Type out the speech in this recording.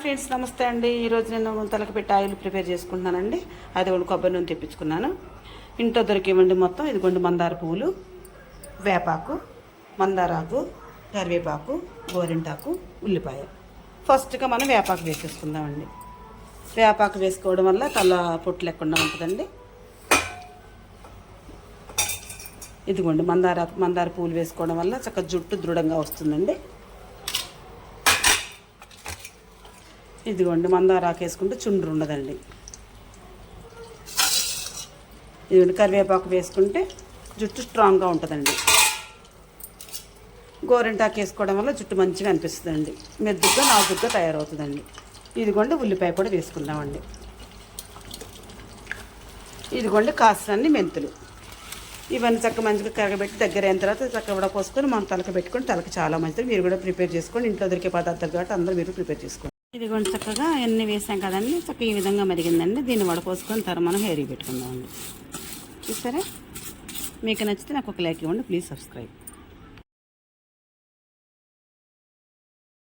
Friends నమస్తే అండి. ఈరోజు నేను తలకు పెట్టి ఆయిల్ ప్రిపేర్ చేసుకుంటున్నానండి. అది కూడా కొబ్బరి నూనె తెప్పించుకున్నాను. ఇంట్లో దొరికేవండి మొత్తం. ఇదిగోండి మందార పువ్వులు, వేపాకు, మందారాకు, కరివేపాకు, గోరింటాకు, ఉల్లిపాయ. ఫస్ట్గా మనం వేపాకు వేసేసుకుందామండి. వేపాకు వేసుకోవడం వల్ల తల పొట్టు లేకుండా ఉంటుందండి. ఇదిగోండి మందార పువ్వులు వేసుకోవడం వల్ల చక్కగా జుట్టు దృఢంగా వస్తుందండి. ఇదిగోండి మందారాకు వేసుకుంటే చుండ్రు ఉండదండి. ఇదిగోండి కరివేపాకు వేసుకుంటే జుట్టు స్ట్రాంగ్గా ఉంటుందండి. గోరింటాకు వేసుకోవడం వల్ల జుట్టు మంచిగా అనిపిస్తుందండి, మెద్దుగా నాజుగ్గా తయారవుతుందండి. ఇదిగోండి ఉల్లిపాయ కూడా వేసుకుందామండి. ఇదిగోండి కాసినన్ని మెంతులు. ఇవన్నీ చక్కగా మంచిగా కరగబెట్టి దగ్గర అయిన తర్వాత చక్కగా కూడా పోసుకొని మనం తలకి పెట్టుకొని తలకి చాలా మంచిది. మీరు కూడా ప్రిపేర్ చేసుకోండి. ఇంట్లో దొరికే పదార్థాలు కాబట్టి అందరూ మీరు ప్రిపేర్ చేసుకోండి. ఇదిగోండి చక్కగా ఎన్ని వేసాం కదండి, చక్కగా ఈ విధంగా మరిగిందండి. దీన్ని వడపోసుకొని తర్వాత మనం హెయిర్ పెట్టుకుందామండి. చూసారా? మీకు నచ్చితే నాకు ఒక లైక్ ఇవ్వండి. Please subscribe.